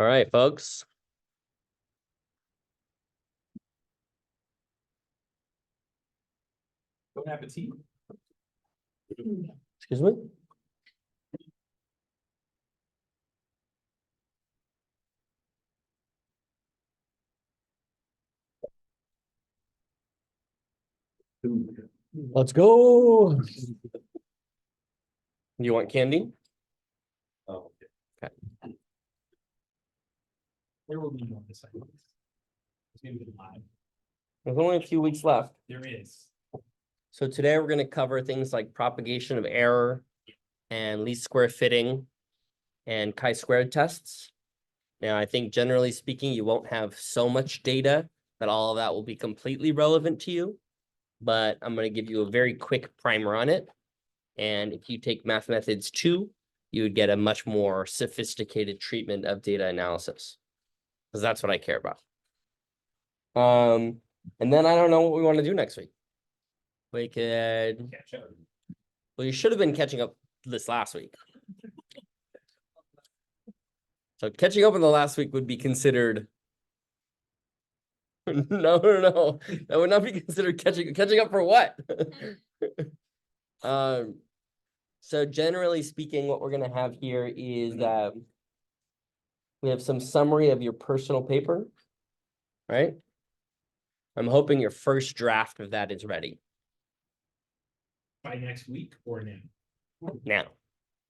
All right, folks. Bon appetit. Excuse me? Let's go. You want candy? Oh, Okay. there will be more this cycle. It's gonna be live. There's only a few weeks left. There is. So today we're going to cover things like propagation of error and least square fitting and chi-squared tests. Now, I think generally speaking, you won't have so much data that all of that will be completely relevant to you, but I'm going to give you a very quick primer on it. And if you take Math Methods 2, you would get a much more sophisticated treatment of data analysis, because that's what I care about. And then I don't know what we want to do next week. We could, Catch up. well, you should have been catching up this last week. So catching up in the last week would be considered. No. That would not be considered catching up for what? So generally speaking, what we're gonna have here is we have some summary of your personal paper, right? I'm hoping your first draft of that is ready By next week or now? now.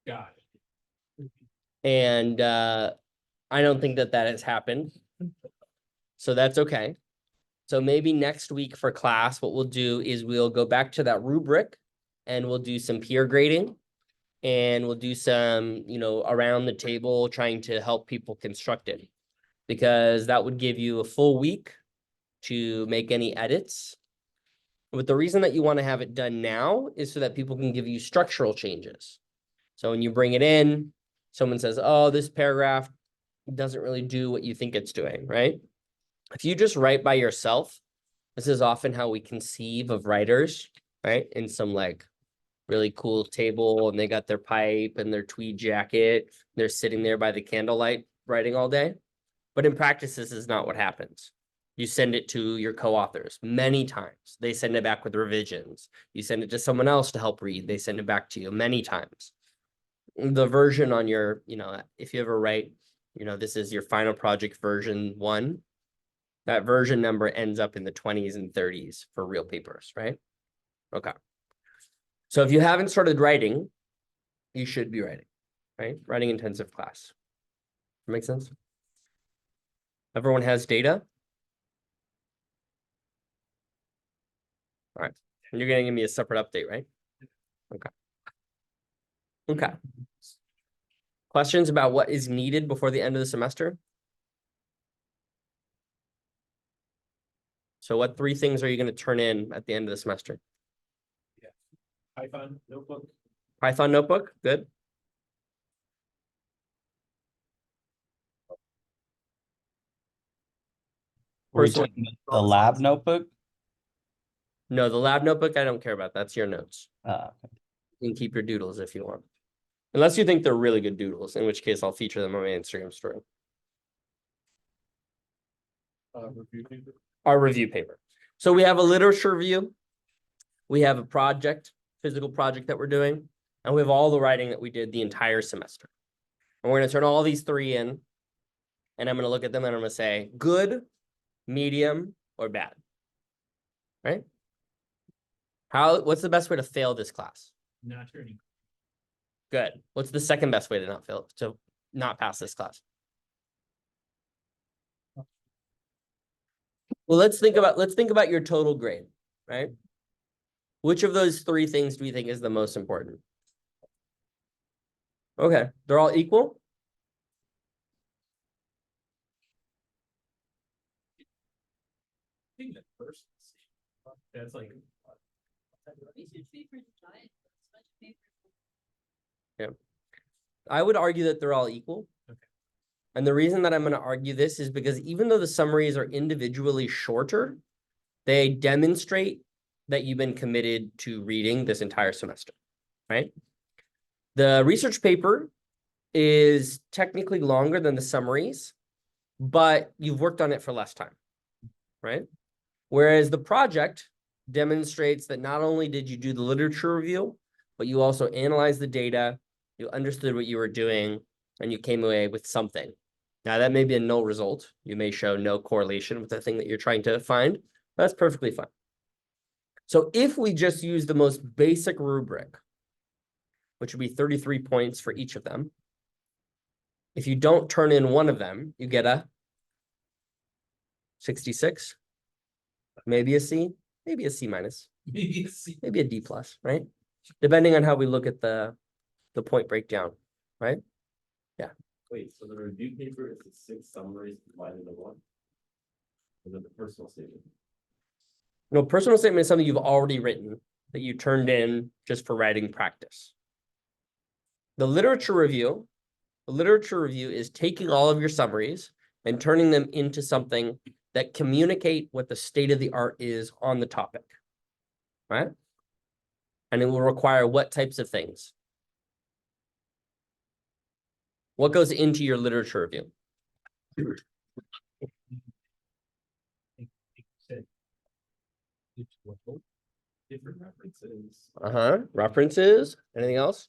Got it. And I don't think that has happened. So that's okay. So maybe next week for class, what we'll do is we'll go back to that rubric and we'll do some peer grading and we'll do some, around the table trying to help people construct it, because that would give you a full week to make any edits. But the reason that you want to have it done now is so that people can give you structural changes. So when you bring it in, someone says, oh, this paragraph doesn't really do what you think it's doing, right? If you just write by yourself, this is often how we conceive of writers, right? In some like really cool table, and they got their pipe and their tweed jacket. They're sitting there by the candlelight writing all day. But in practice, this is not what happens. You send it to your co-authors many times. They send it back with revisions. You send it to someone else to help read. They send it back to you many times. The version on your, if you ever write, this is your final project version 1, that version number ends up in the 20s and 30s for real papers, right? Okay. So if you haven't started writing, you should be writing, right? Writing intensive class. Make sense? Everyone has data? All right. And you're going to give me a separate update, right? Okay. Okay. Questions about what is needed before the end of the semester? So what 3 things are you going to turn in at the end of the semester? Python notebook. Python notebook, good. We're First one. talking about the lab notebook. No, the lab notebook, I don't care about. That's your notes. Okay. You can keep your doodles if you want. Unless you think they're really good doodles, in which case I'll feature them on my Instagram story. Review paper. Our review paper. So we have a literature review. We have a project, physical project that we're doing. And we have all the writing that we did the entire semester. And we're going to turn all these 3 in. And I'm going to look at them and I'm going to say good, medium, or bad. Right? What's the best way to fail this class? Not turning. Good. What's the second best way to not pass this class? Well, let's think about your total grade, right? Which of those 3 things do we think is the most important? Okay, they're all equal? I think the first. That's like. Yeah. I would argue that they're all equal. Okay. And the reason that I'm going to argue this is because even though the summaries are individually shorter, they demonstrate that you've been committed to reading this entire semester, right? The research paper is technically longer than the summaries, but you've worked on it for less time, right? Whereas the project demonstrates that not only did you do the literature review, but you also analyzed the data, you understood what you were doing, and you came away with something. Now, that may be a null result. You may show no correlation with the thing that you're trying to find. That's perfectly fine. So if we just use the most basic rubric, which would be 33 points for each of them, if you don't turn in one of them, you get a 66, maybe a C, maybe a C minus, maybe a D plus, right? Depending on how we look at the point breakdown, right? Wait, so the review paper is the 6 summaries divided into 1? Or the personal statement? No, personal statement is something you've already written that you turned in just for writing practice. The literature review is taking all of your summaries and turning them into something that communicate what the state of the art is on the topic, right? And it will require what types of things? What goes into your literature review? Different references. References. Anything else?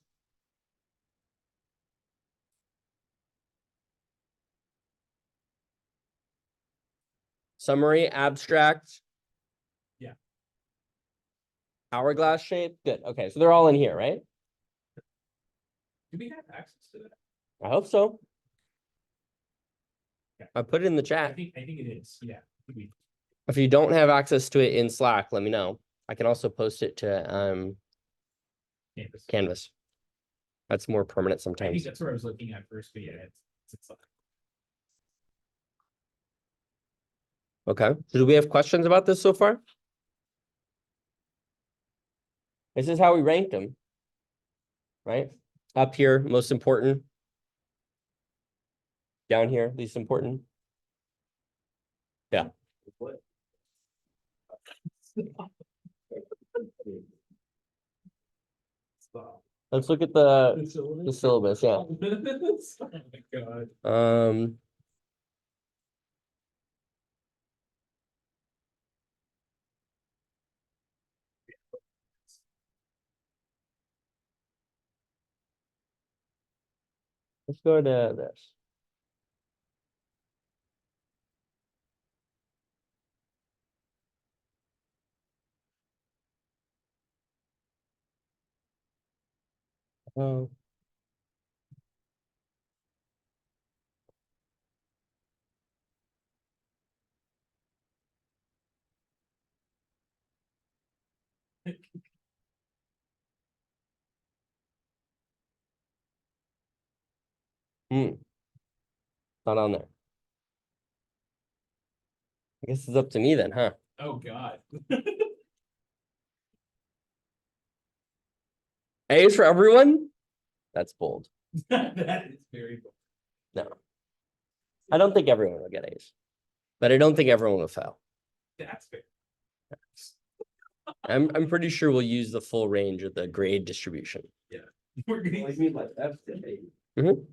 Summary, abstract. Yeah. Hourglass shape. Good. Okay, so they're all in here, right? Do we have access to that? I hope so. Yeah. I put it in the I chat. think it is, yeah. If you don't have access to it in Slack, let me know. I can also post it to Canvas. Canvas. That's more permanent I think sometimes. that's where I was looking at first, but yeah, it's Okay. So do we have questions about this so far? This is how we ranked them. Right? Up here, most important. Down here, least important. Yeah. what? Stop. Let's look at the syllabus, yeah. Oh my God. Let's go to this. Oh. Not on there. I guess it's up to me then, huh? Oh God. A's for everyone? That's bold. That is very cool. No. I don't think everyone will get A's. But I don't think everyone will fail. That's fair. I'm pretty sure we'll use the full range of the grade distribution. We're gonna mean, like, that's the Mhm.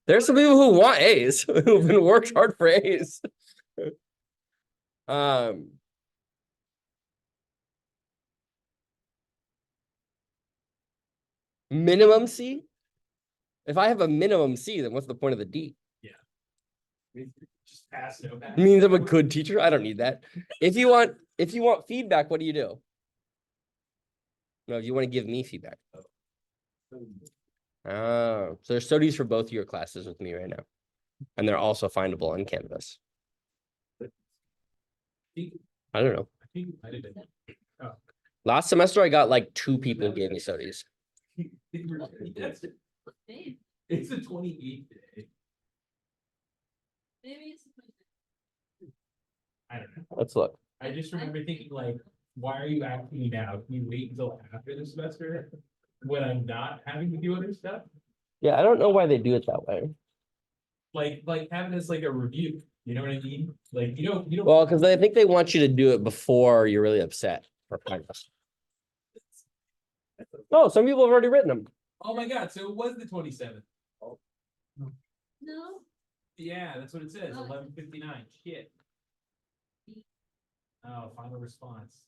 There's some people who want A's, who've been worked hard for A's. Minimum C? If I have a minimum C, then what's the point of the D? just pass no pass. It means I'm a good teacher. I don't need that. If you want feedback, what do you do? No, if you want to give me feedback. Oh, so there's studies for both of your classes with me right now. And they're also findable on Canvas. I don't know. I think I did it. Last semester, I got like 2 people gave me studies. It's the 28th day. Maybe it's. I don't know. Let's look. I just remember thinking like, why are you asking me now? Can you wait until after the semester when I'm not having to do other stuff? Yeah, I don't know why they do it that way. Like having this like a review, you know what I mean? Like you don't. Well, because I think they want you to do it before you're really upset or progress. Oh, some people have already written them. Oh my god, so it was the 27th. No, Yeah, that's what it says, Oh. 11:59. Shit. Oh, final response.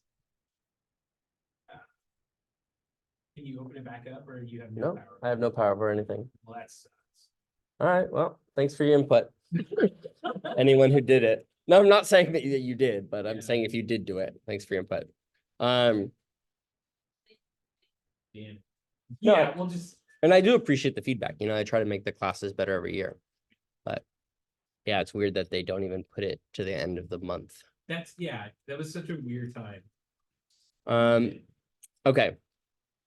Can you open it back up or you have no No, power? I have no power over anything. Well, that sucks. All right, well, thanks for your input. Anyone who did it. No, I'm not saying that you did, but I'm Yeah. saying if you did do it, thanks for your input. Um, Damn. No, Yeah, we'll just. and I do appreciate the feedback. You know, I try to make the classes better every year. But yeah, it's weird that they don't even put it to the end of the month. Yeah, that was such a weird time. Okay.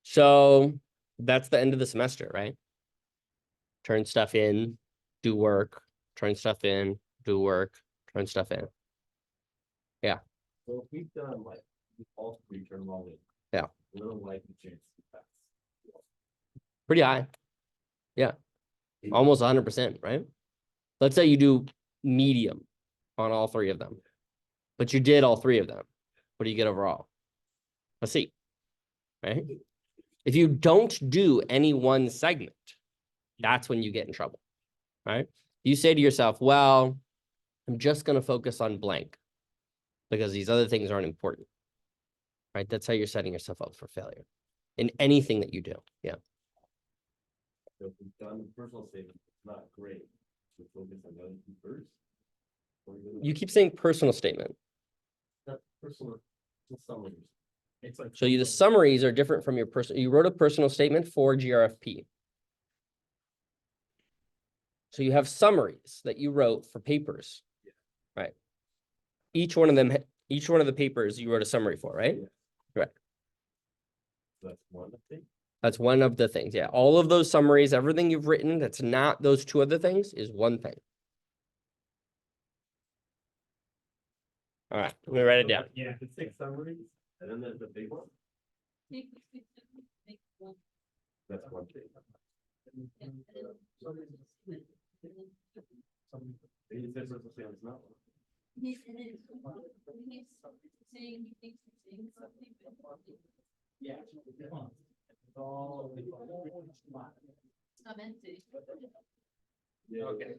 So that's the end of the semester, right? Turn stuff in, do work, turn stuff in, do work, turn stuff in. So if we've done like all three term all in. Yeah. Little likely chance to pass. Pretty high. Yeah. Almost 100%, right? Let's say you do medium on all three of them, but you did all three of them. What do you get overall? A C, right? If you don't do any one segment, that's when you get in trouble, right? You say to yourself, well, I'm just going to focus on blank because these other things aren't important, right? That's how you're setting yourself up for failure in anything that you do. Yeah. So if we've done the personal statement, it's not great. So focus on the other two first. Or You keep saying personal statement. Not personal, just summaries. It's like. So the summaries are different from your personal. You wrote a personal statement for GRFP. So you have summaries that you wrote for papers, right? Each one of the papers you wrote a summary for, right? So that's one thing. That's one of the things. Yeah. All of those summaries, everything you've written that's not those two other things is one thing. All right. Let me write it down. Yeah. The 6 summaries, and then there's the big one. make one. That's one thing. He said personal statement's not one. He's saying he thinks he's saying something, but Yeah. It's all. it's not meant to. Yeah. Okay.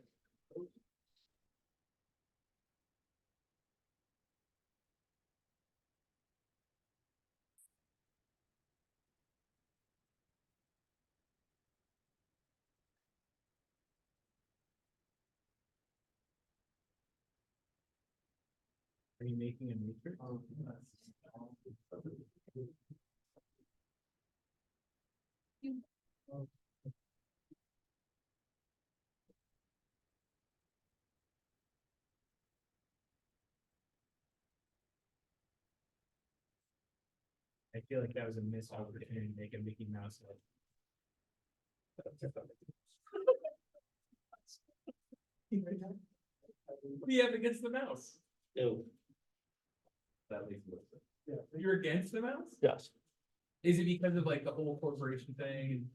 Are you making a matrix? I feel like that was a missed opportunity to make a Mickey Mouse head. What do you have against the mouse? Ew. That makes more sense. You're against the mouse? Yes. Is it because of like the whole corporation thing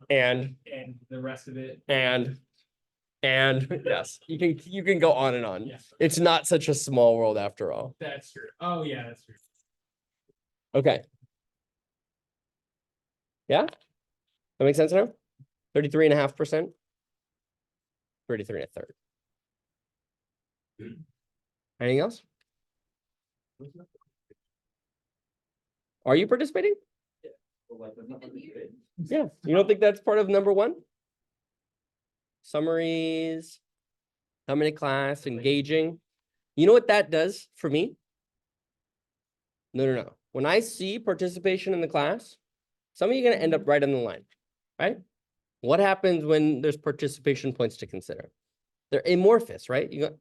And and the rest of it? yes, you can go on and on. Yes, It's not such a small world after all. that's true. Oh, yeah, that's true. Okay. Yeah? That makes sense now? 33.5%. 33 and a third. Anything else? Are you participating? Well, like, that's not what they say. Yeah. You don't think that's part of number one? Summaries, coming to class, engaging. You know what that does for me? No. When I see participation in the class, some of you are going to end up right on the line, right? What happens when there's participation points to consider? They're amorphous, right? You go,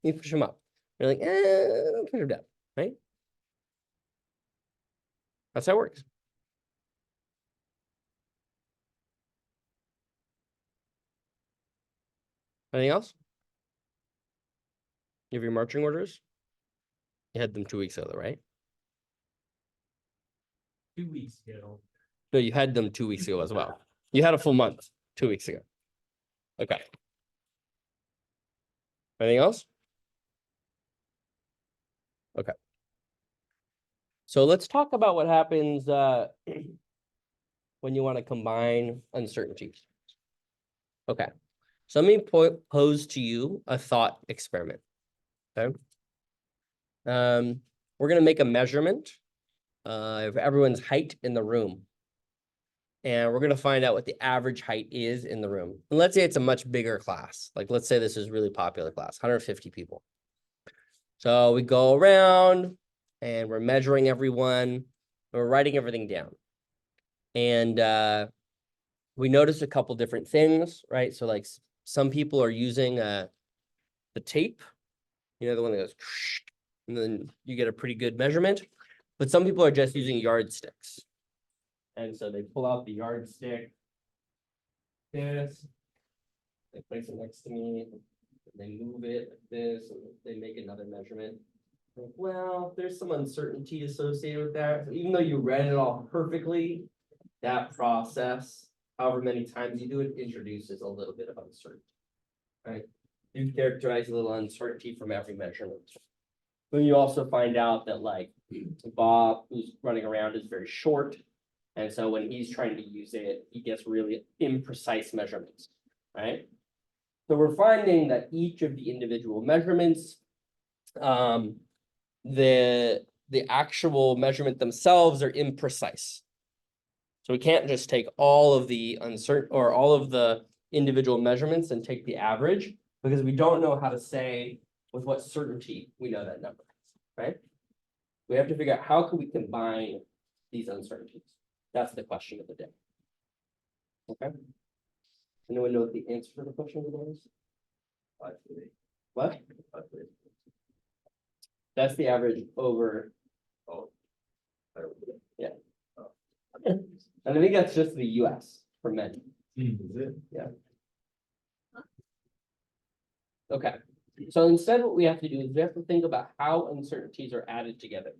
you push them up. You're like, push them down, right? That's how it works. Anything else? You have your marching orders? You had them 2 weeks ago, right? 2 weeks ago. No, you had them 2 weeks ago as well. You had a full month 2 weeks ago. Okay. Anything else? Okay. So let's talk about what happens when you want to combine uncertainties. Okay, so let me pose to you a thought experiment. Okay. We're gonna make a measurement of everyone's height in the room. And we're gonna find out what the average height is in the room. And let's say it's a much bigger class. Like, let's say this is really popular class, 150 people. So we go around and we're measuring everyone, and we're writing everything down. And we notice a couple different things, right? So like some people are using the tape, you know, the one that goes, and then you get a pretty good measurement. But some people are just using yardsticks. And so they pull out the yardstick. This. They place it next to me. They move it like this, and they make another measurement. Like, well, there's some uncertainty associated with that. So even though you read it all perfectly, that process, however many times you do it, introduces a little bit of uncertainty. Right? You characterize a little uncertainty from every measurement. Then you also find out that like Bob, who's running around, is very short. And so when he's trying to use it, he gets really imprecise measurements, right? So we're finding that each of the individual measurements, the actual measurement themselves are imprecise. So we can't just take all of the uncertain or all of the individual measurements and take the average, because we don't know how to say with what certainty we know that number, right? We have to figure out how can we combine these uncertainties. That's the question of the day. Okay. Anyone know what the answer to the question of the day is? What? That's the average over. Oh. Yeah. And I think that's just the US for men. Is it? Okay. So instead, what we have to do is we have to think about how uncertainties are added together.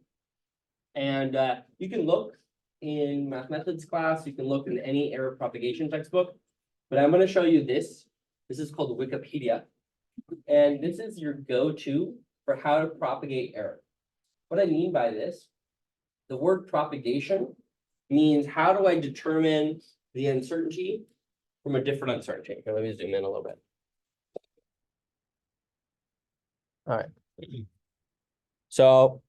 And you can look in math methods class, you can look in any error propagation textbook, but I'm going to show you this. This is called Wikipedia. And this is your go-to for how to propagate error. What I mean by this, the word propagation means how do I determine the uncertainty from a different uncertainty? Here, let me zoom in a little bit. All right. So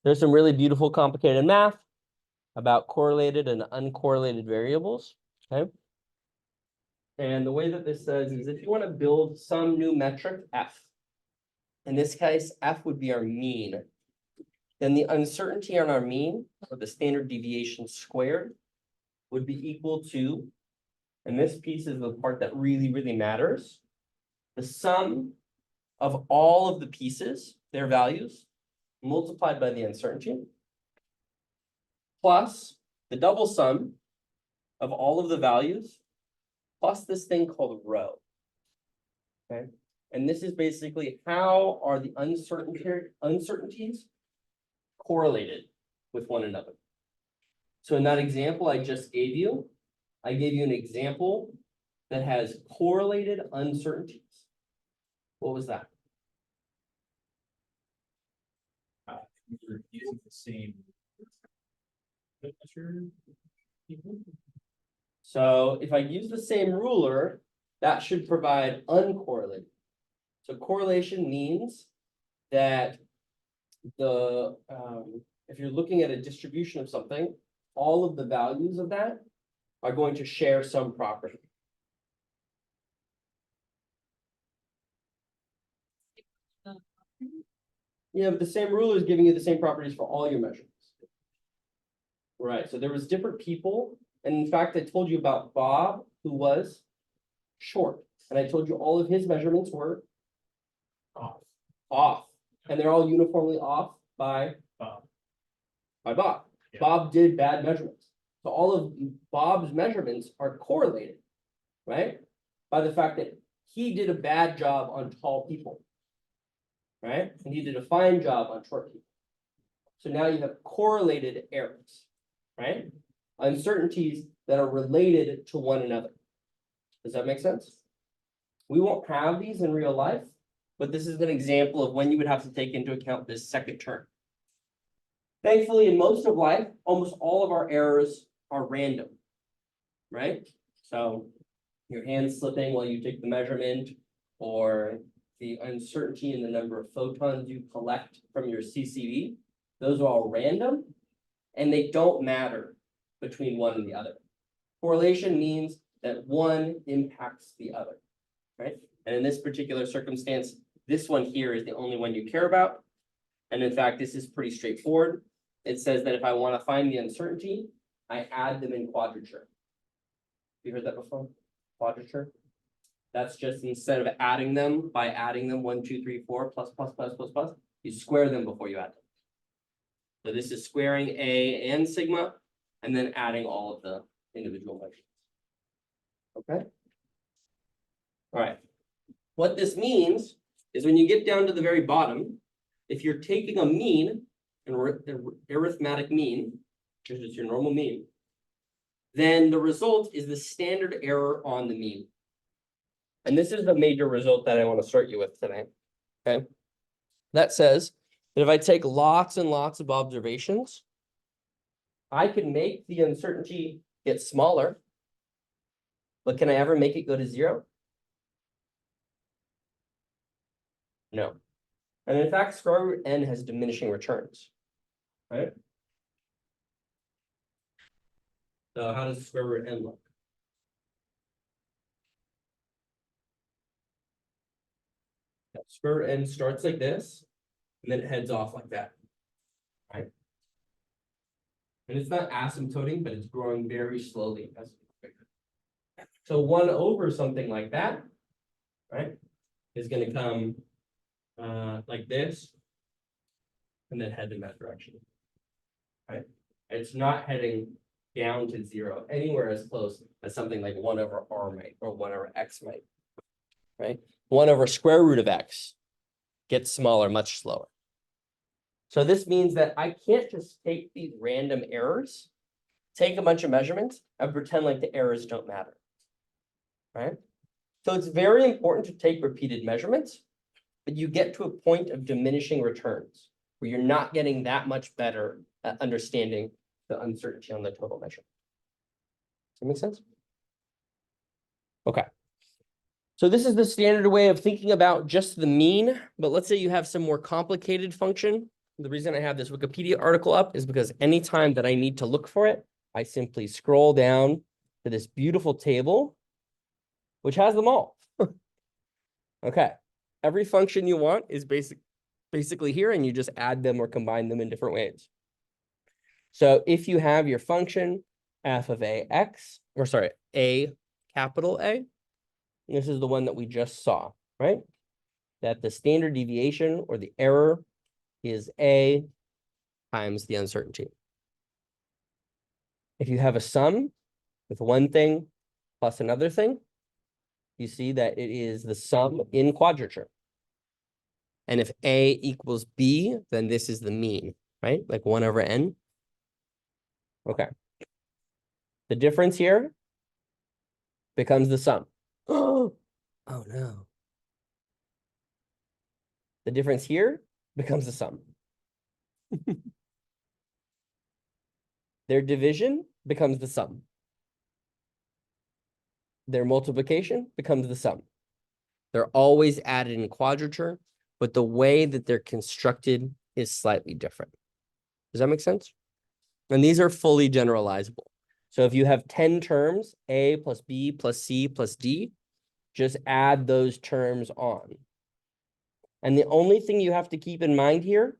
there's some really beautiful complicated math about correlated and uncorrelated variables, okay? And the way that this says is if you want to build some new metric, F, in this case, F would be our mean, then the uncertainty on our mean, or the standard deviation squared, would be equal to, and this piece is the part that really, really matters, the sum of all of the pieces, their values, multiplied by the uncertainty, plus the double sum of all of the values, plus this thing called rho. Okay, and this is basically how are the uncertainties correlated with one another. So in that example I just gave you, I gave you an example that has correlated uncertainties. What was that? We're using the same. Measure. So if I use the same ruler, that should provide uncorrelated. So correlation means that the if you're looking at a distribution of something, all of the values of that are going to share some property. Yeah, but the same ruler is giving you the same properties for all your measurements. Right, so there was different people, and in fact, I told you about Bob, who was short, and I told you all of his measurements were off, and they're all uniformly off by Bob. Bob. Yeah. Bob did bad measurements, so all of Bob's measurements are correlated, right, by the fact that he did a bad job on tall people, right, and he did a fine job on short people. So now you have correlated errors, right? Uncertainties that are related to one another. Does that make sense? We won't have these in real life, but this is an example of when you would have to take into account this second term. Thankfully, in most of life, almost all of our errors are random. right? So your hand slipping while you take the measurement, or the uncertainty in the number of photons you collect from your CCV, those are all random, and they don't matter between one and the other. Correlation means that one impacts the other, right? And in this particular circumstance, this one here is the only one you care about. And in fact, this is pretty straightforward. It says that if I want to find the uncertainty, I add them in quadrature. You heard that before? Quadrature? That's just instead of adding them by adding them 1, 2, 3, 4, plus, you square them before you add them. So this is squaring A and sigma, and then adding all of the individual measurements. Okay? All right. What this means is when you get down to the very bottom, if you're taking a mean, an arithmetic mean, which is your normal mean, then the result is the standard error on the mean. And this is the major result that I want to start you with today. Okay. That says that if I take lots and lots of observations, I can make the uncertainty get smaller, but can I ever make it go to 0? No. And in fact, square root n has diminishing returns, right? So how does square root n look? Square root n starts like this, and then it heads off like that, right? And it's not asymptoting, but it's growing very slowly as it gets bigger. So 1 over something like that, right, is going to come like this, and then head in that direction, right? It's not heading down to 0 anywhere as close as something like 1 over r might, or 1 over x might, right? 1 over square root of x gets smaller much slower. So this means that I can't just take these random errors, take a bunch of measurements, and pretend like the errors don't matter, right? So it's very important to take repeated measurements, but you get to a point of diminishing returns where you're not getting that much better at understanding the uncertainty on the total measure. Does that make sense? Okay. So this is the standard way of thinking about just the mean, but let's say you have some more complicated function. The reason I have this Wikipedia article up is because anytime that I need to look for it, I simply scroll down to this beautiful table, which has them all. Okay. Every function you want is basically here, and you just add them or combine them in different ways. So if you have your function f of ax, or sorry, a capital A, this is the one that we just saw, right? That the standard deviation or the error is A times the uncertainty. If you have a sum with one thing plus another thing, you see that it is the sum in quadrature. And if A equals B, then this is the mean, right? Like 1 over n. Okay. The difference here becomes the sum. Oh no. The difference here becomes the sum. Their division becomes the sum. Their multiplication becomes the sum. They're always added in quadrature, but the way that they're constructed is slightly different. Does that make sense? And these are fully generalizable. So if you have 10 terms, A plus B plus C plus D, just add those terms on. And the only thing you have to keep in mind here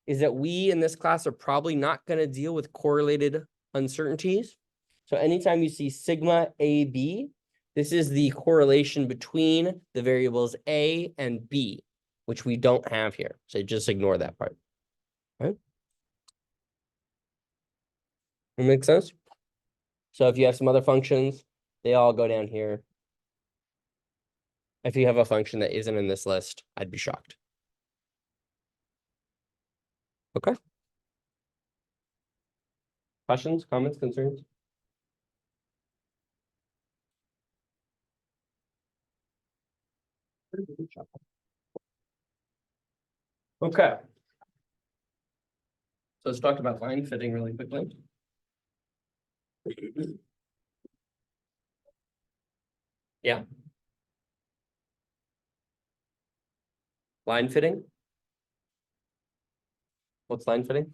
is that we in this class are probably not going to deal with correlated uncertainties. So anytime you see sigma AB, this is the correlation between the variables A and B, which we don't have here. So just ignore that part. Right? That makes sense? So if you have some other functions, they all go down here. If you have a function that isn't in this list, I'd be shocked. Okay. Questions, comments, concerns? Okay. So let's talk about line fitting really quickly. Yeah. Line fitting? What's line fitting?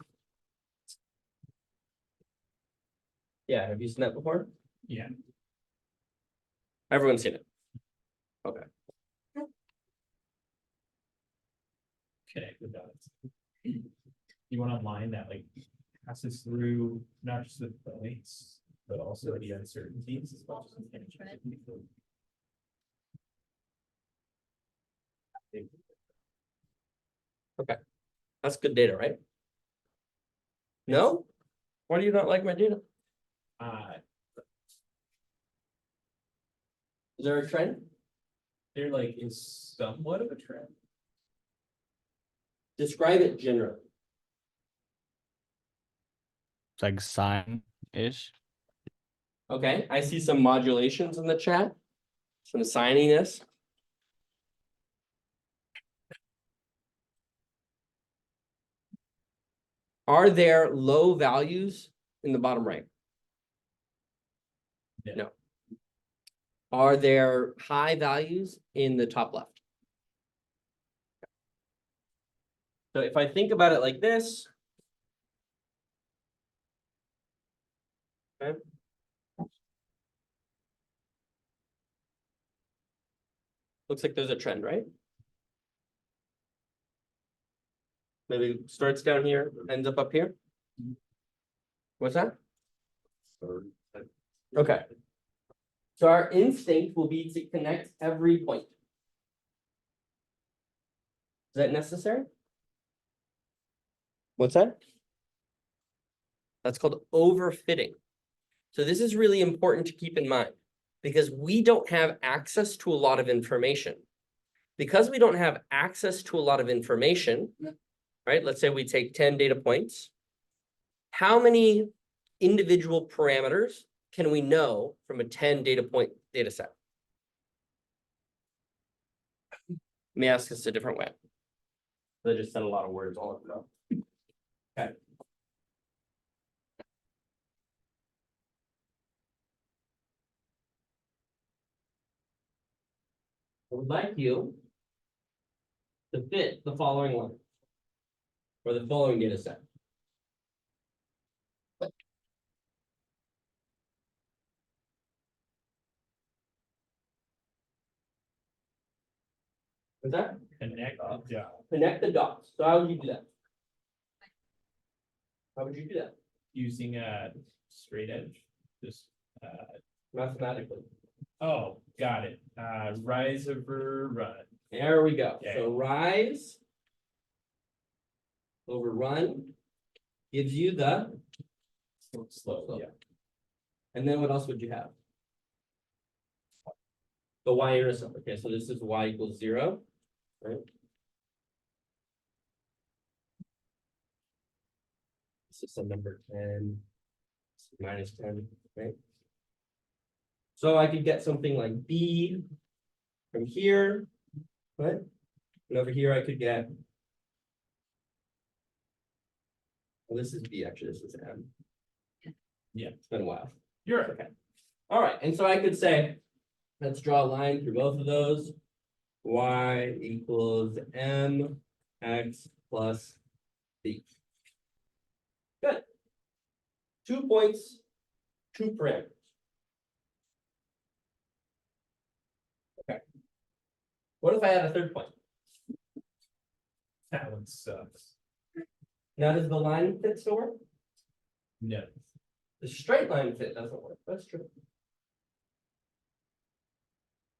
Yeah, have you seen that before? Yeah. Everyone's seen it. Connect the dots. You want a line that like passes through not just the points, but also the uncertainties as well. That's good data, right? No? Why do you not like my data? Uh, Is there a trend? there like is somewhat of a trend. Describe it generally. It's like sine-ish. Okay, I see some modulations in the chat. Some signiness. Are there low values in the bottom right? Yeah. No. Are there high values in the top left? So if I think about it like this. Okay. Looks like there's a trend, right? Maybe starts down here, ends up here. What's that? Okay. So our instinct will be to connect every point. Is that necessary? What's that? That's called overfitting. So this is really important to keep in mind because we don't have access to a lot of information. Because we don't have access to a lot of information, right? Let's say we take 10 data points. How many individual parameters can we know from a 10 data point data set? Let me ask this a different way. I just said a lot of words all at once. Okay. I would like you to fit the following one or the following data set. What's that? Connect the dot Connect the dots. So how would you do that? How would you do that? using a straight edge. Just Mathematically. oh, got it. Rise over run. There we go. Yeah. So rise over run gives you the Slow. Yeah. and then what else would you have? The y-intercept. Okay, so this is y equals 0, right? This is some number 10, minus 10, right? So I could get something like b from here, right? And over here I could get, well, this is b, actually, this is m. Yeah. It's been a while. You're right. Okay. All right, and so I could say, let's draw a line through both of those. Y equals m x plus b. Good. 2 points, 2 parameters. Okay. What if I had a third point? That one sucks. Now, does the line fit still work? No. The straight line fit doesn't work. That's true.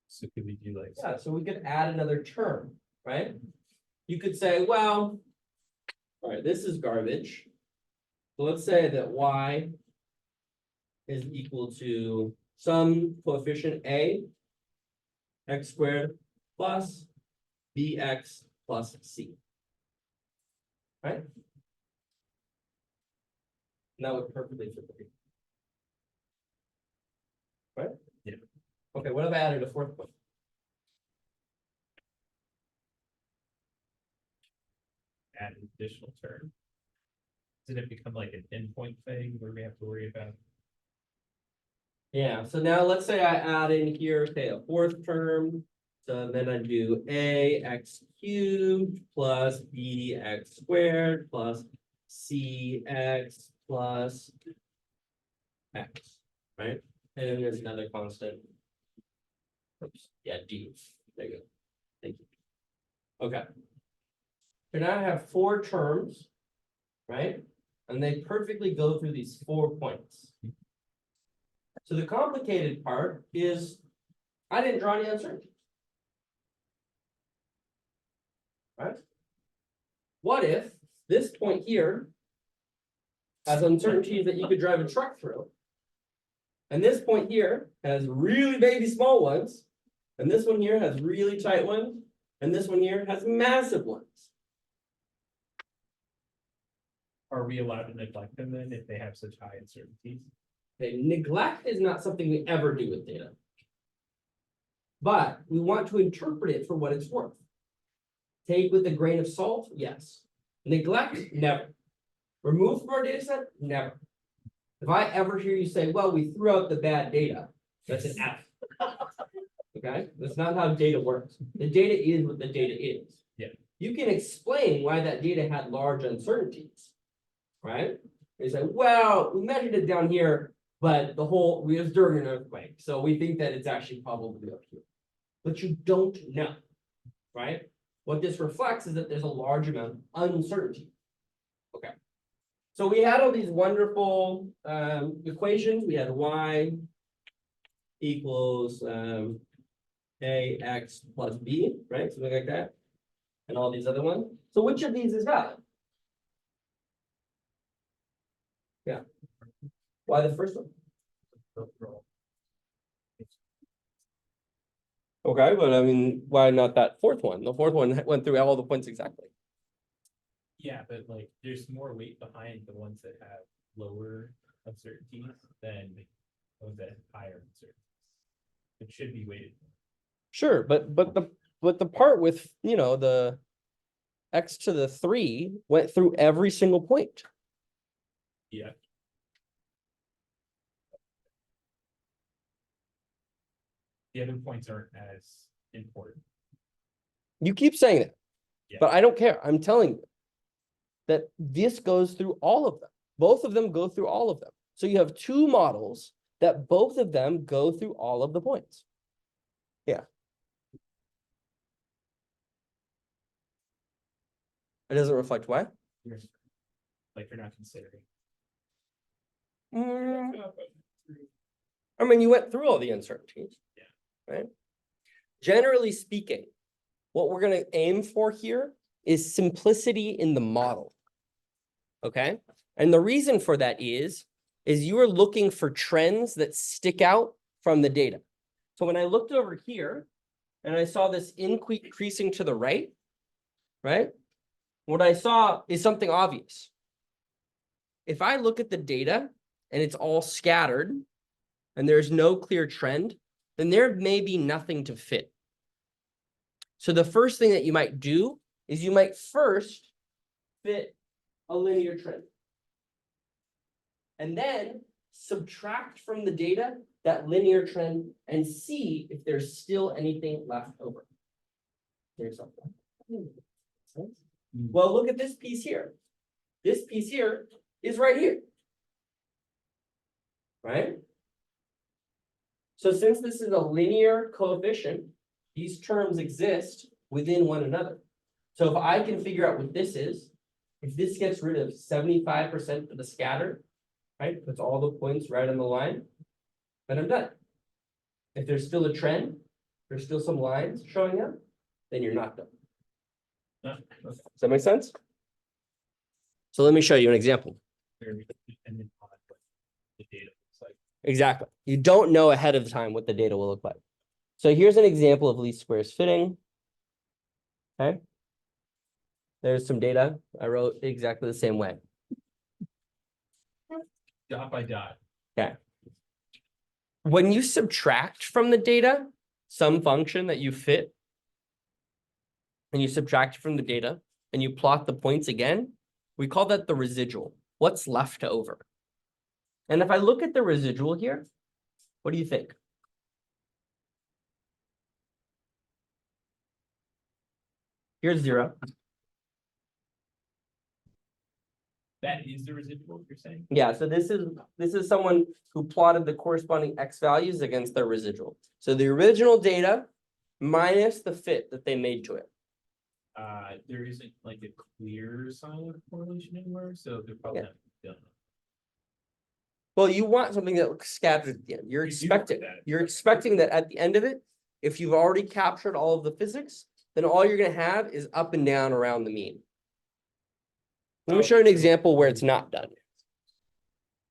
So could we do like? Yeah, so we could add another term, right? You could say, well, all right, this is garbage. So let's say that y is equal to some coefficient a, x squared plus bx plus c. Right? And that would perfectly fit the picture. Right? Yeah. Okay, what if I added a fourth point? Add an additional term. Did it become like an endpoint thing where we have to worry about? Yeah, so now let's say I add in here, say a fourth term. So then I do a x cubed plus b x squared plus c x plus x, right? And then there's another constant. Oops, yeah, d. There you go. Thank you. Okay. So now I have four terms, right? And they perfectly go through these 4 points. So the complicated part is I didn't draw any uncertainty. Right? What if this point here has uncertainties that you could drive a truck through? And this point here has really baby small ones, and this one here has really tight ones, and this one here has massive ones. Are we allowed to neglect them then if they have such high uncertainties? Okay, neglect is not something we ever do with data. But we want to interpret it for what it's worth. Take with a grain of salt, yes. Neglect, never. Remove from our data set, never. If I ever hear you say, well, we threw out the bad data, that's an F. Okay, that's not how data works. The data is what the data is. Yeah. You can explain why that data had large uncertainties, right? You say, well, we measured it down here, but we was during an earthquake, so we think that it's actually probably up here. But you don't know, right? What this reflects is that there's a large amount of uncertainty. Okay. So we had all these wonderful equations. We had y equals ax plus b, right? Something like that. And all these other ones. So which of these is valid? Yeah. Why the first one? Okay, but I mean, why not that fourth one? The fourth one went through all the points exactly. Yeah, but like, there's more weight behind the ones that have lower uncertainties than those that have higher uncertainties. It should be weighted. Sure, but the part with, you know, the x to the 3 went through every single point. Yeah. The other points aren't as important. You keep saying that, Yeah. but I don't care. I'm telling you that this goes through all of them. Both of them go through all of them. So you have two models that both of them go through all of the points. Yeah. It doesn't reflect what? Like you're not considering. I mean, you went through all the uncertainties. Yeah. Right? Generally speaking, what we're going to aim for here is simplicity in the model. Okay? And the reason for that is you are looking for trends that stick out from the data. So when I looked over here and I saw this increasing to the right, what I saw is something obvious. If I look at the data and it's all scattered and there's no clear trend, then there may be nothing to fit. So the first thing that you might do is you might first fit a linear trend. And then subtract from the data that linear trend and see if there's still anything left over. There's something. Well, look at this piece here. This piece here is right here. Right? So since this is a linear coefficient, these terms exist within one another. So if I can figure out what this is, if this gets rid of 75% of the scatter, right, puts all the points right on the line, then I'm done. If there's still a trend, there's still some lines showing up, then you're not done. Does that make sense? So let me show you an example. Very dependent on what the data looks like. Exactly. You don't know ahead of time what the data will look like. So here's an example of least squares fitting. Okay. There's some data. I wrote exactly the same way. Dot by dot. Okay. When you subtract from the data some function that you fit, and you subtract from the data, and you plot the points again, we call that the residual. What's left over? And if I look at the residual here, What do you think? Here's 0. That is the residual you're saying? Yeah, so this is someone who plotted the corresponding X values against their residual. So the original data minus the fit that they made to it. There isn't like a clear sign of correlation anywhere, so they're probably Yeah. not done. Well, you want something that looks scattered at the end. You do want that. You're expecting that at the end of it, if you've already captured all of the physics, then all you're gonna have is up and down around the mean. Let me show you an example where it's not done.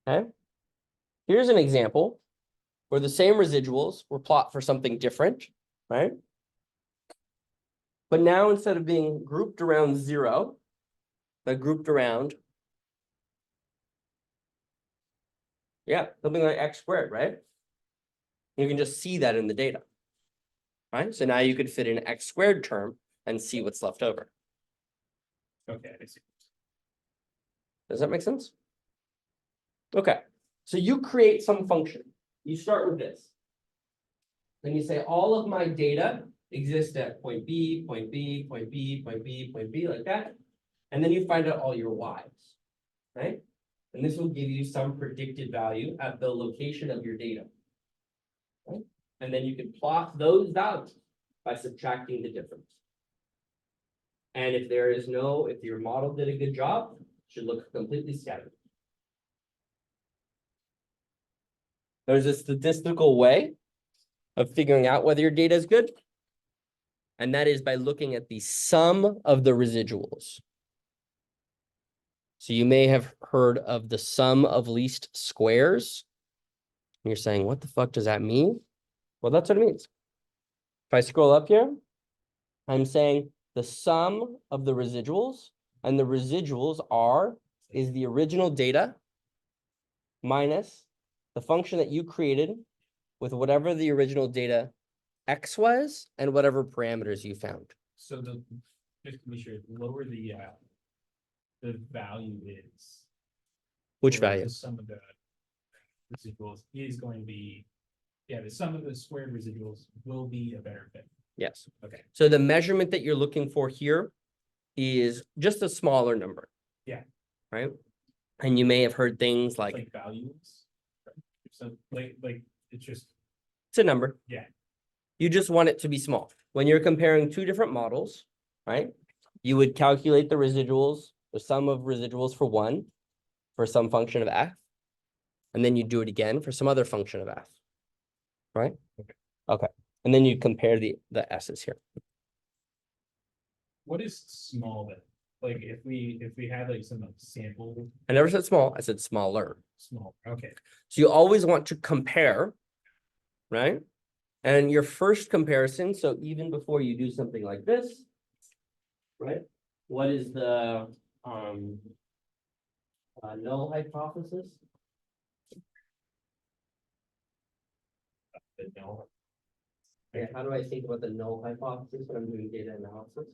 Okay? Here's an example where the same residuals were plot for something different, right? But now instead of being grouped around 0, they're grouped around, yeah, something like X squared, right? You can just see that in the data. Right? So now you could fit an X squared term and see what's left over. Okay, I see. Does that make sense? Okay, so you create some function. You start with this. Then you say all of my data exist at point B, point B, point B, point B, point B, like that. And then you find out all your Y's, right? And this will give you some predicted value at the location of your data. Right? And then you can plot those values by subtracting the difference. And if your model did a good job, it should look completely scattered. There's a statistical way of figuring out whether your data is good. And that is by looking at the sum of the residuals. So you may have heard of the sum of least squares. And you're saying, what the fuck does that mean? Well, that's what it means. If I scroll up here, I'm saying the sum of the residuals, and the residuals is the original data minus the function that you created with whatever the original data X was and whatever parameters you found. So just to be sure, lower the value is. Which or value? The sum of the residuals is going to be, yeah, the sum of the squared residuals will be a better fit. Yes. Okay. So the measurement that you're looking for here is just a smaller number. Yeah. Right? And you may have heard things like Like values. So like it's just, it's a number. Yeah. You just want it to be small. When you're comparing two different models, right? You would calculate the residuals, the sum of residuals for one, for some function of f. And then you do it again for some other function of f. Right? Okay. And then you compare the s's here. what is small then? Like if we had like some sample I never said small, I said smaller. small, okay. So you always want to compare, right? And your first comparison, so even before you do something like this, right? What is the null hypothesis? But no, Yeah, how do I think about the null hypothesis when I'm doing data analysis?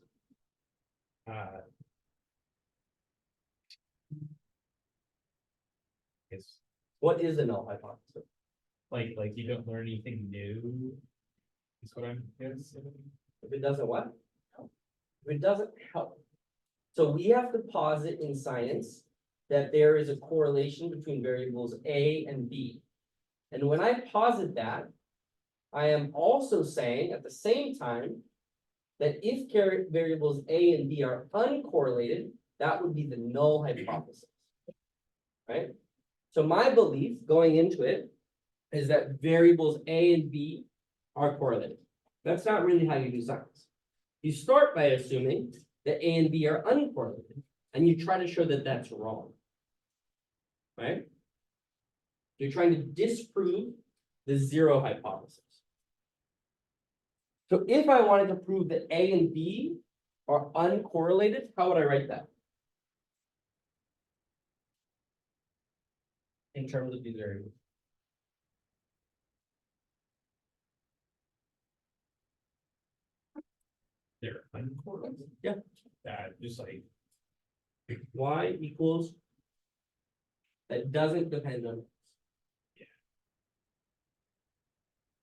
it's What is a null hypothesis? like you don't learn anything new. Is what I'm guessing. If it doesn't what? If it doesn't help. So we have to posit in science that there is a correlation between variables A and B. And when I posit that, I am also saying at the same time that if variables A and B are uncorrelated, that would be the null hypothesis. Right? So my belief going into it is that variables A and B are correlated. That's not really how you do science. You start by assuming that A and B are uncorrelated, and you try to show that that's wrong. Right? You're trying to disprove the zero hypothesis. So if I wanted to prove that A and B are uncorrelated, how would I write that? In terms of these variables. They're uncorrelated. Yeah. Just like Y equals. That doesn't depend on.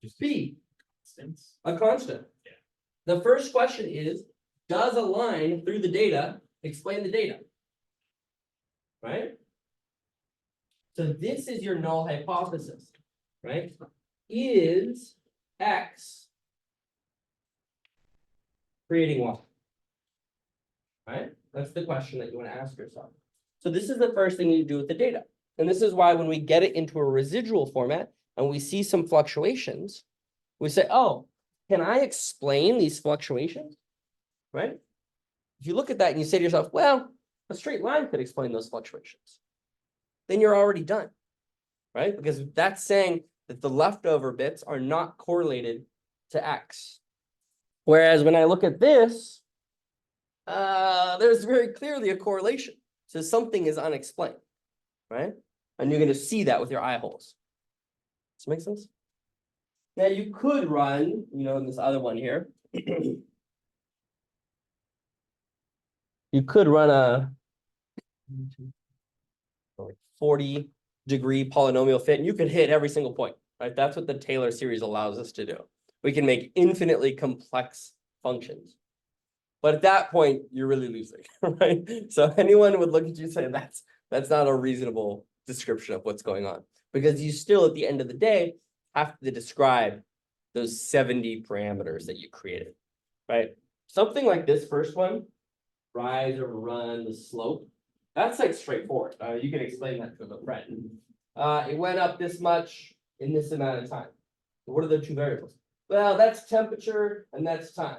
Just B, instance. a constant. Yeah. The first question is, does a line through the data explain the data? Right? So this is your null hypothesis, right? Is X creating Y? Right? That's the question that you want to ask yourself. So this is the first thing you do with the data. And this is why when we get it into a residual format and we see some fluctuations, we say, oh, can I explain these fluctuations? Right? If you look at that and you say to yourself, well, a straight line could explain those fluctuations, then you're already done, right? Because that's saying that the leftover bits are not correlated to X. Whereas when I look at this, there's very clearly a correlation. So something is unexplained, right? And you're going to see that with your eye holes. Does that make sense? Now you could run, in this other one here. You could run a 40-degree polynomial fit, and you could hit every single point, right? That's what the Taylor series allows us to do. We can make infinitely complex functions. But at that point, you're really losing, right? So anyone would look at you and say, that's not a reasonable description of what's going on. Because you still, at the end of the day, have to describe those 70 parameters that you created, right? Something like this first one, rise or run the slope, that's like straightforward. You can explain that to a friend. It went up this much in this amount of time. What are the two variables? Well, that's temperature and that's time.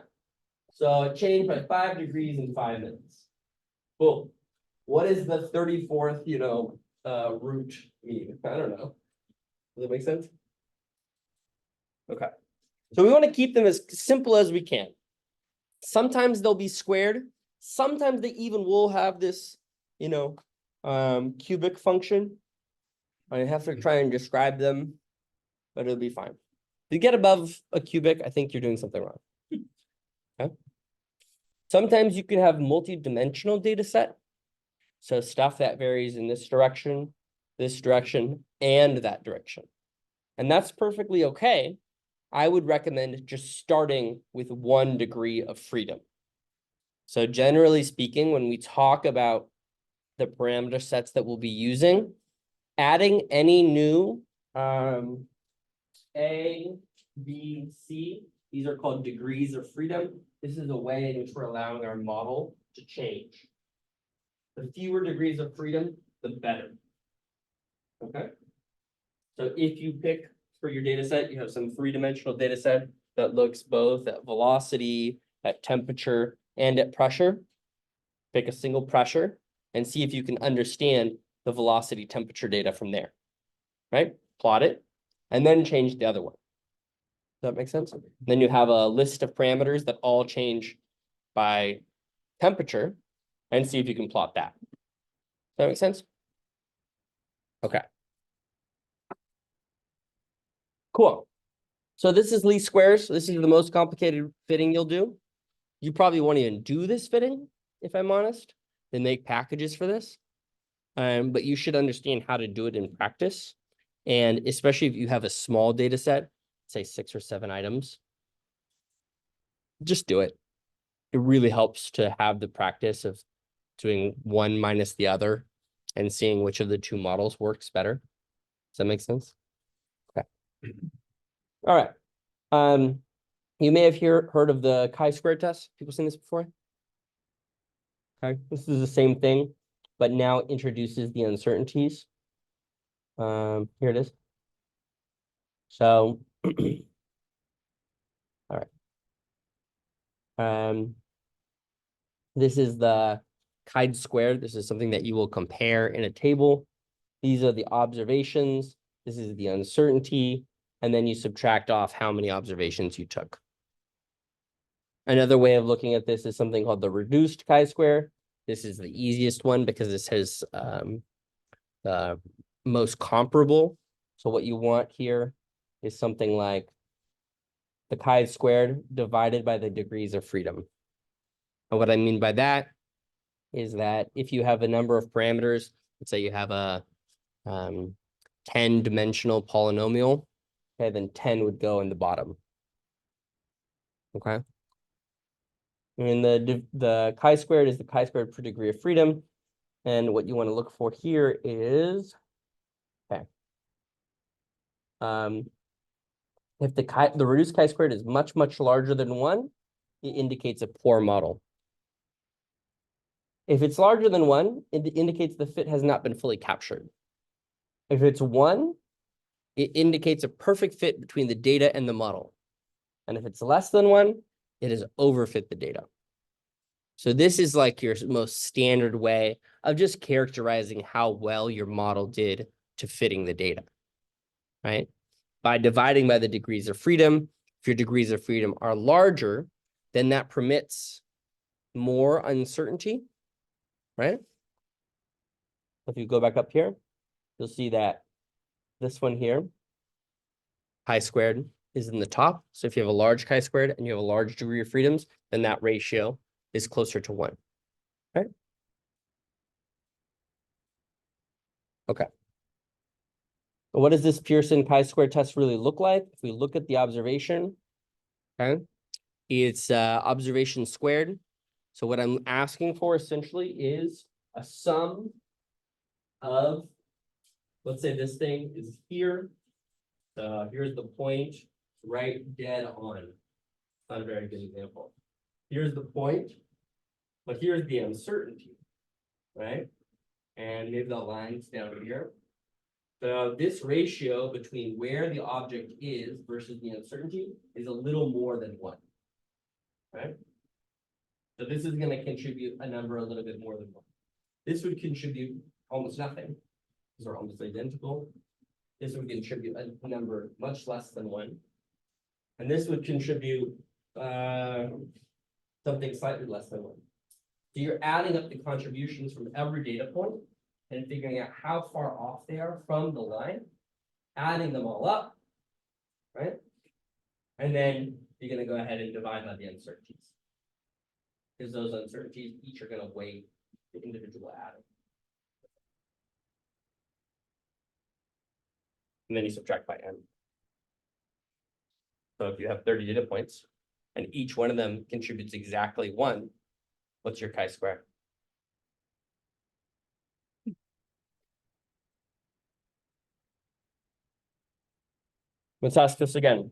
So it changed by 5 degrees in 5 minutes. Boom. What is the 34th, root mean? I don't know. Does that make sense? Okay. So we want to keep them as simple as we can. Sometimes they'll be squared. Sometimes they even will have this, cubic function. I have to try and describe them, but it'll be fine. If you get above a cubic, I think you're doing something wrong. Okay. Sometimes you can have multi-dimensional data set. So stuff that varies in this direction, and that direction. And that's perfectly okay. I would recommend just starting with 1 degree of freedom. So generally speaking, when we talk about the parameter sets that we'll be using, adding any new A, B, C, these are called degrees of freedom. This is a way in which we're allowing our model to change. The fewer degrees of freedom, the better. Okay. So if you pick for your data set, you have some 3-dimensional data set that looks both at velocity, at temperature, and at pressure. Pick a single pressure and see if you can understand the velocity temperature data from there. Right? Plot it, and then change the other one. Does that make sense? Then you have a list of parameters that all change by temperature, and see if you can plot that. Does that make sense? Okay. Cool. So this is least squares. This is the most complicated fitting you'll do. You probably won't even do this fitting, if I'm honest. They make packages for this. But you should understand how to do it in practice. And especially if you have a small data set, say 6 or 7 items, just do it. It really helps to have the practice of doing one minus the other and seeing which of the two models works better. Does that make sense? Okay. All right. You may have heard of the chi-square test. People seen this before? Okay, this is the same thing, but now introduces the uncertainties. Here it is. So, all right. This is the chi-square. This is something that you will compare in a table. These are the observations. This is the uncertainty. And then you subtract off how many observations you took. Another way of looking at this is something called the reduced chi-square. This is the easiest one because this has the most comparable. So what you want here is something like the chi-squared divided by the degrees of freedom. And what I mean by that is that if you have a number of parameters, let's say you have a 10-dimensional polynomial, Okay, then 10 would go in the bottom. Okay. And the chi-squared is the chi-squared per degree of freedom. And what you want to look for here is, okay. If the reduced chi-squared is much, much larger than 1, it indicates a poor model. If it's larger than 1, it indicates the fit has not been fully captured. If it's 1, it indicates a perfect fit between the data and the model. And if it's less than 1, it has overfit the data. So this is like your most standard way of just characterizing how well your model did to fitting the data, right? By dividing by the degrees of freedom, if your degrees of freedom are larger, then that permits more uncertainty, right? If you go back up here, you'll see that this one here, chi-squared, is in the top. So if you have a large chi-squared and you have a large degree of freedoms, then that ratio is closer to 1. Right? Okay. What does this Pearson chi-square test really look like? If we look at the observation, okay, it's observation squared. So what I'm asking for essentially is a sum of, let's say this thing is here. Here's the point, right dead on. Not a very good example. Here's the point, but here's the uncertainty, right? And maybe the line's down here. So this ratio between where the object is versus the uncertainty is a little more than 1, right? So this is going to contribute a number a little bit more than 1. This would contribute almost nothing. These are almost identical. This would contribute a number much less than 1. And this would contribute something slightly less than 1. So you're adding up the contributions from every data point and figuring out how far off they are from the line, adding them all up, right? And then you're going to go ahead and divide by the uncertainties. Because those uncertainties each are going to weigh the individual atom. And then you subtract by n. So if you have 30 data points and each one of them contributes exactly 1, what's your chi-square? Let's ask this again.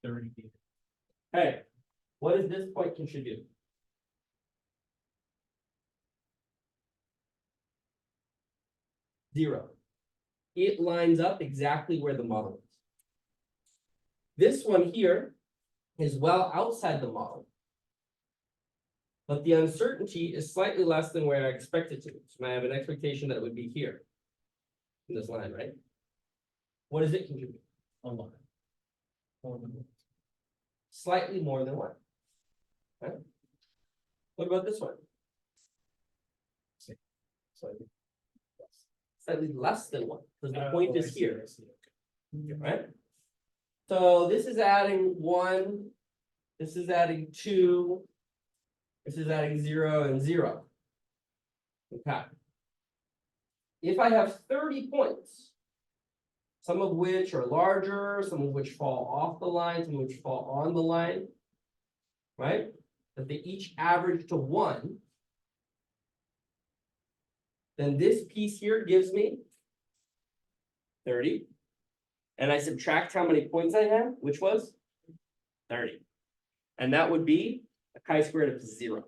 30. Hey, what does this point contribute? 0. It lines up exactly where the model is. This one here is well outside the model. But the uncertainty is slightly less than where I expect it to. So I have an expectation that it would be here. In this line, right? What does it contribute? A lot. Slightly more than 1. Right? What about this one? Slightly less than 1, because the point is here. Right? So this is adding 1, this is adding 2, this is adding 0 and 0. Okay. If I have 30 points, some of which are larger, some of which fall off the line, some of which fall on the line, right? But they each average to 1, then this piece here gives me 30. And I subtract how many points I have, which was 30. And that would be a chi-squared of 0.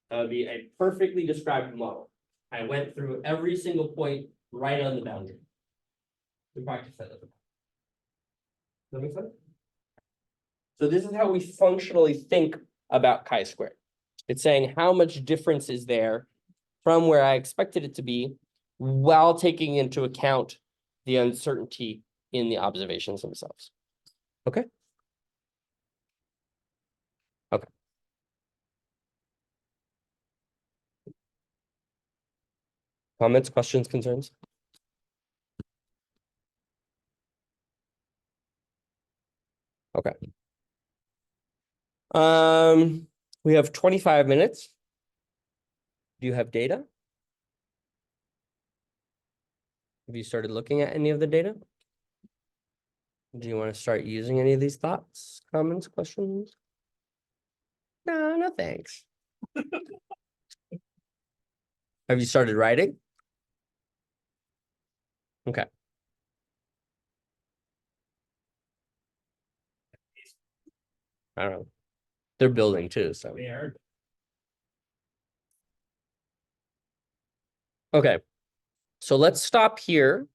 That would be a perfectly described model. I went through every single point right on the boundary. We practiced that. Does that make sense? So this is how we functionally think about chi-squared. It's saying how much difference is there from where I expected it to be while taking into account the uncertainty in the observations themselves. Okay. Okay. Comments, questions, concerns? Okay. We have 25 minutes. Do you have data? Have you started looking at any of the data? Do you want to start using any of these thoughts, comments, questions? No, no, thanks. Have you started writing? Okay. I don't know. They're building too, so. They are. Okay. So let's stop here.